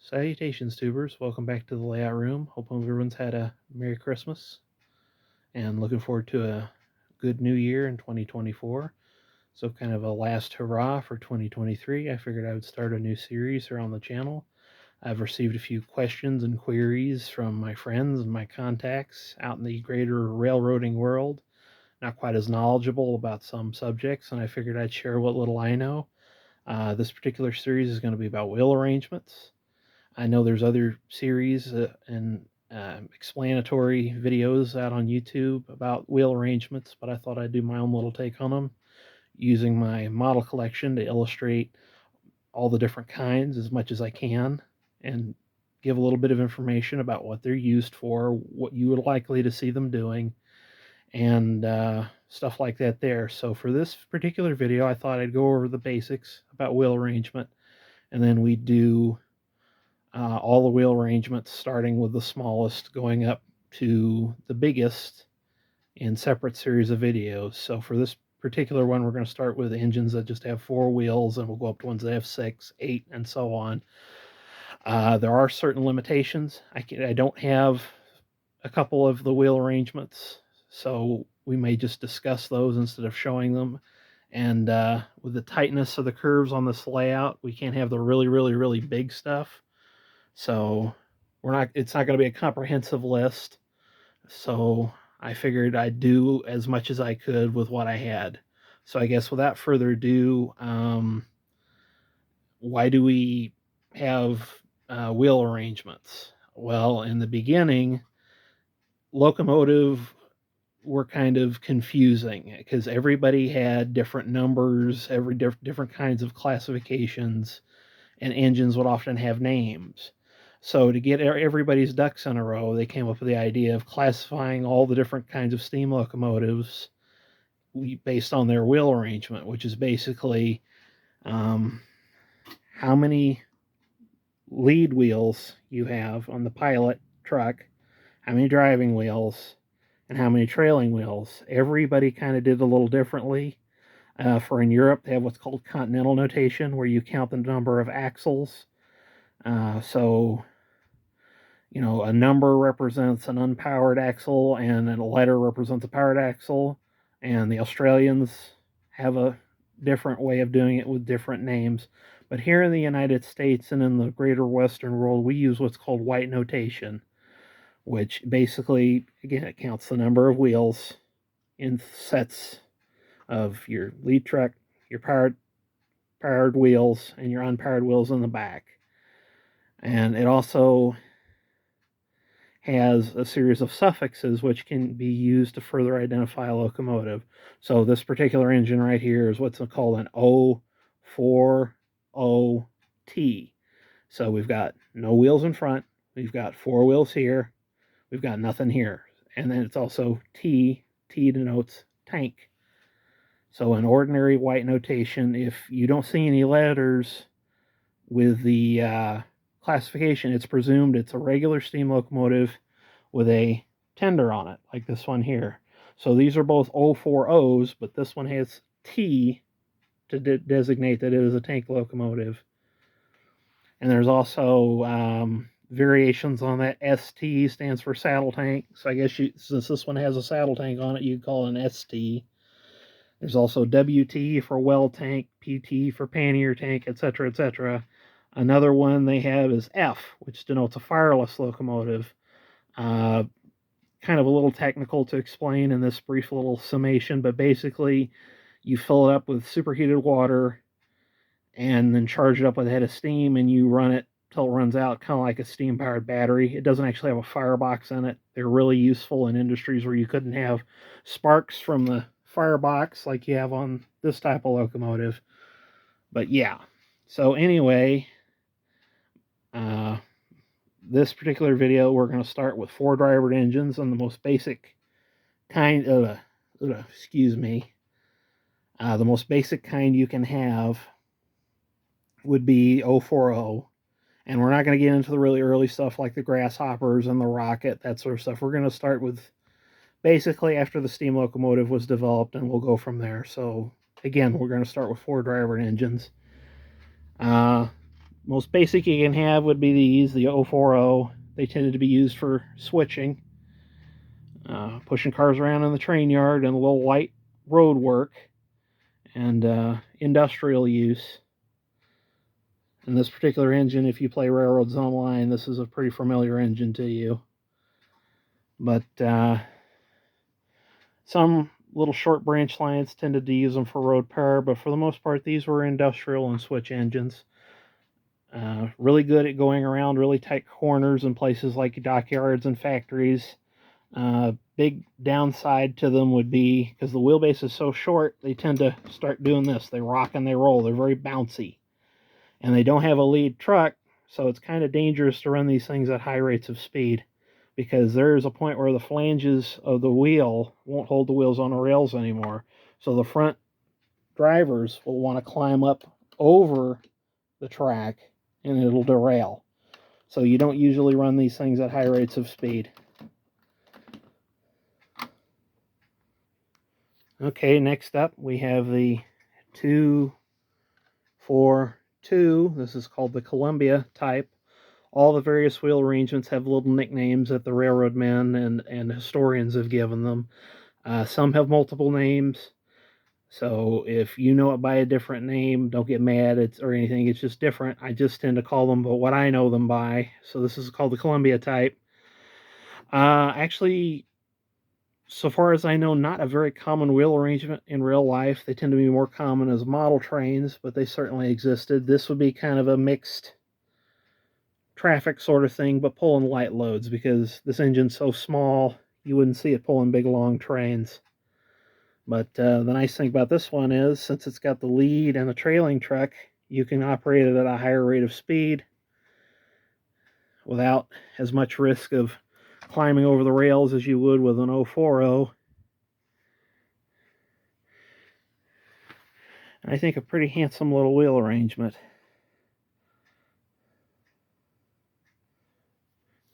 Salutations, tubers. Welcome back to the layout room. Hope everyone's had a Merry Christmas and looking forward to a good new year in 2024. So, kind of a last hurrah for 2023. I figured I would start a new series here on the channel. I've received a few questions and queries from my friends and my contacts out in the greater railroading world, not quite as knowledgeable about some subjects, and I figured I'd share what little I know. This particular series is going to be about wheel arrangements. I know there's other series and explanatory videos out on YouTube about wheel arrangements, but I thought I'd do my own little take on them using my model collection to illustrate all the different kinds as much as I can and give a little bit of information about what they're used for, what you would likely to see them doing, and stuff like that there. So for this particular video, I thought I'd go over the basics about wheel arrangement, and then we do all the wheel arrangements, starting with the smallest, going up to the biggest in separate series of videos. So for this particular one, we're going to start with engines that just have four wheels, and we'll go up to ones that have six, eight, and so on. There are certain limitations. I don't have a couple of the wheel arrangements, so we may just discuss those instead of showing them. And with the tightness of the curves on this layout, we can't have the really, really, really big stuff. So it's not going to be a comprehensive list. So I figured I'd do as much as I could with what I had. So I guess without further ado, why do we have wheel arrangements? Well, in the beginning, locomotive were kind of confusing because everybody had different numbers, different kinds of classifications, and engines would often have names. So to get everybody's ducks in a row, they came up with the idea of classifying all the different kinds of steam locomotives based on their wheel arrangement, which is basically um, how many lead wheels you have on the pilot truck, how many driving wheels, and how many trailing wheels. Everybody kind of did a little differently. For in Europe, they have what's called continental notation, where you count the number of axles. So, a number represents an unpowered axle, and a letter represents a powered axle. And the Australians have a different way of doing it with different names. But here in the United States and in the greater Western world, we use what's called white notation, which basically, again, it counts the number of wheels in sets of your lead truck, your powered wheels, and your unpowered wheels in the back. And it also has a series of suffixes which can be used to further identify a locomotive. So this particular engine right here is what's called an O40T. So we've got no wheels in front, we've got four wheels here, we've got nothing here. And then it's also T. T denotes tank. So in ordinary white notation, if you don't see any letters with the classification, it's presumed it's a regular steam locomotive with a tender on it, like this one here. So these are both O40s, but this one has T to designate that it is a tank locomotive. And there's also variations on that. ST stands for saddle tank. So I guess since this one has a saddle tank on it, you'd call it an ST. There's also WT for well tank, PT for pannier tank, etc., etc. Another one they have is F, which denotes a fireless locomotive. Kind of a little technical to explain in this brief little summation, but basically you fill it up with superheated water and then charge it up with a head of steam, and you run it till it runs out, kind of like a steam-powered battery. It doesn't actually have a firebox in it. They're really useful in industries where you couldn't have sparks from the firebox like you have on this type of locomotive. But yeah, so anyway, this particular video, we're going to start with four drivered engines on the most basic kind of, excuse me, the most basic kind you can have would be 040. And we're not going to get into the really early stuff like the grasshoppers and the rocket, that sort of stuff. We're going to start with basically after the steam locomotive was developed, and we'll go from there. So again, we're going to start with four drivered engines. Most basic you can have would be these, the 040. They tended to be used for switching, pushing cars around in the train yard and a little light road work and industrial use. And this particular engine, if you play Railroads Online, this is a pretty familiar engine to you. But some little short branch lines tended to use them for road power, but for the most part, these were industrial and switch engines. Really good at going around really tight corners in places like dockyards and factories. Big downside to them would be, because the wheelbase is so short, they tend to start doing this. They rock and they roll. They're very bouncy. And they don't have a lead truck, so it's kind of dangerous to run these things at high rates of speed, because there's a point where the flanges of the wheel won't hold the wheels on the rails anymore. So the front drivers will want to climb up over the track and it'll derail. So you don't usually run these things at high rates of speed. Okay, next up we have the 242. This is called the Columbia type. All the various wheel arrangements have little nicknames that the railroad men and historians have given them. Some have multiple names. So if you know it by a different name, don't get mad or anything. It's just different. I just tend to call them by what I know them by. So this is called the Columbia type. Actually, so far as I know, not a very common wheel arrangement in real life. They tend to be more common as model trains, but they certainly existed. This would be kind of a mixed traffic sort of thing, but pulling light loads, because this engine's so small, you wouldn't see it pulling big, long trains. But the nice thing about this one is, since it's got the lead and the trailing truck, you can operate it at a higher rate of speed without as much risk of climbing over the rails as you would with an 040. And I think a pretty handsome little wheel arrangement.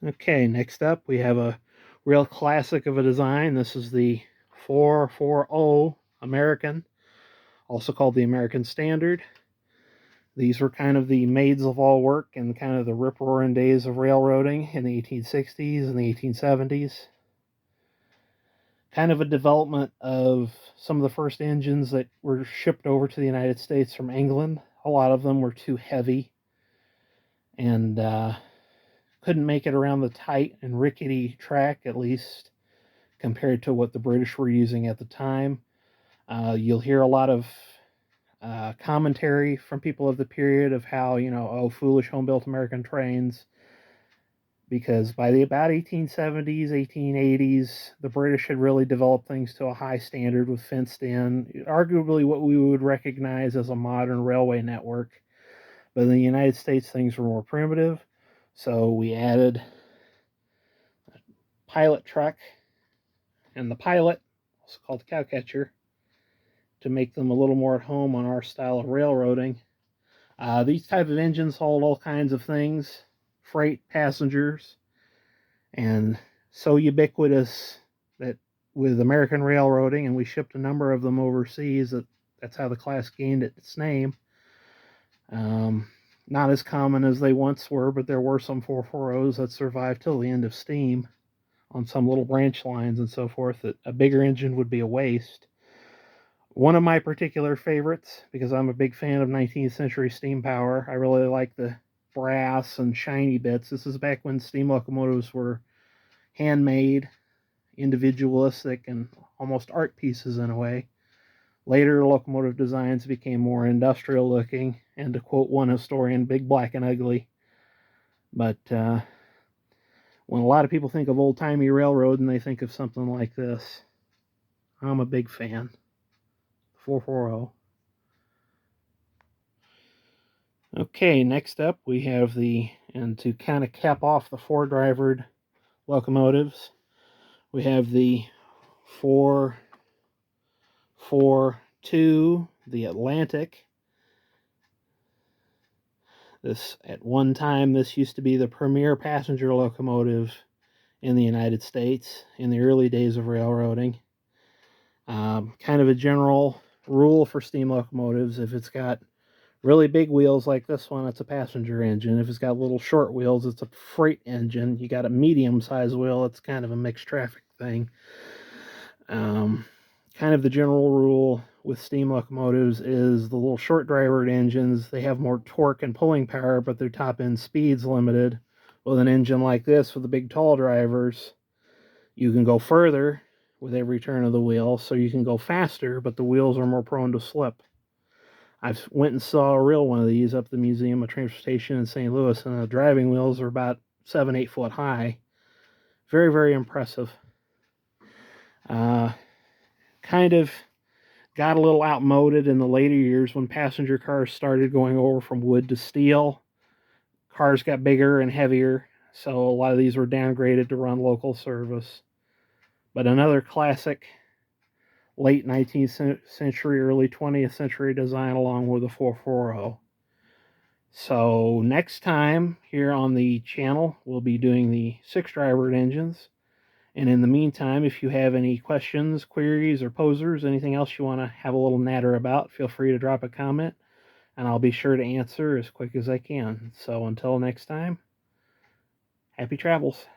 Okay, next up we have a real classic of a design. This is the 440 American, also called the American Standard. These were kind of the maids of all work and kind of the rip-roaring days of railroading in the 1860s and the 1870s. Kind of a development of some of the first engines that were shipped over to the United States from England. A lot of them were too heavy and couldn't make it around the tight and rickety track, at least compared to what the British were using at the time. You'll hear a lot of commentary from people of the period of how, oh, foolish home-built American trains, because by the about 1870s, 1880s, the British had really developed things to a high standard with fenced in, arguably what we would recognize as a modern railway network. But in the United States, things were more primitive, so we added a pilot truck and the pilot, also called the cowcatcher, to make them a little more at home on our style of railroading. These type of engines hold all kinds of things, freight, passengers, and so ubiquitous that with American railroading, and we shipped a number of them overseas, that's how the class gained its name. Not as common as they once were, but there were some 440s that survived till the end of steam on some little branch lines and so forth, that a bigger engine would be a waste. One of my particular favorites, because I'm a big fan of 19th century steam power, I really like the brass and shiny bits. This is back when steam locomotives were handmade, individualistic, and almost art pieces in a way. Later locomotive designs became more industrial looking, and to quote one historian, big, black, and ugly. But when a lot of people think of old-timey railroad and they think of something like this, I'm a big fan. 440. Okay, next up we have and to kind of cap off the four-drivered locomotives, we have the 442, the Atlantic. At one time, this used to be the premier passenger locomotive in the United States in the early days of railroading. Kind of a general rule for steam locomotives: if it's got Really big wheels like this one, it's a passenger engine. If it's got little short wheels, it's a freight engine. You got a medium sized wheel, it's kind of a mixed traffic thing. Um, Kind of the general rule with steam locomotives is the little short drivered engines, they have more torque and pulling power, but their top end speed's limited. With an engine like this with the big tall drivers, you can go further with every turn of the wheel, so you can go faster, but the wheels are more prone to slip. I went and saw a real one of these up at the Museum of Transportation in St. Louis, and the driving wheels are about 7-8 foot high. Very, very impressive. Uh, Kind of got a little outmoded in the later years when passenger cars started going over from wood to steel. Cars got bigger and heavier, so a lot of these were downgraded to run local service. But another classic late 19th century, early 20th century design, along with the 440. So next time here on the channel, we'll be doing the 6-driver engines. And in the meantime, if you have any questions, queries, or posers, anything else you want to have a little natter about, feel free to drop a comment, and I'll be sure to answer as quick as I can. So until next time, happy travels.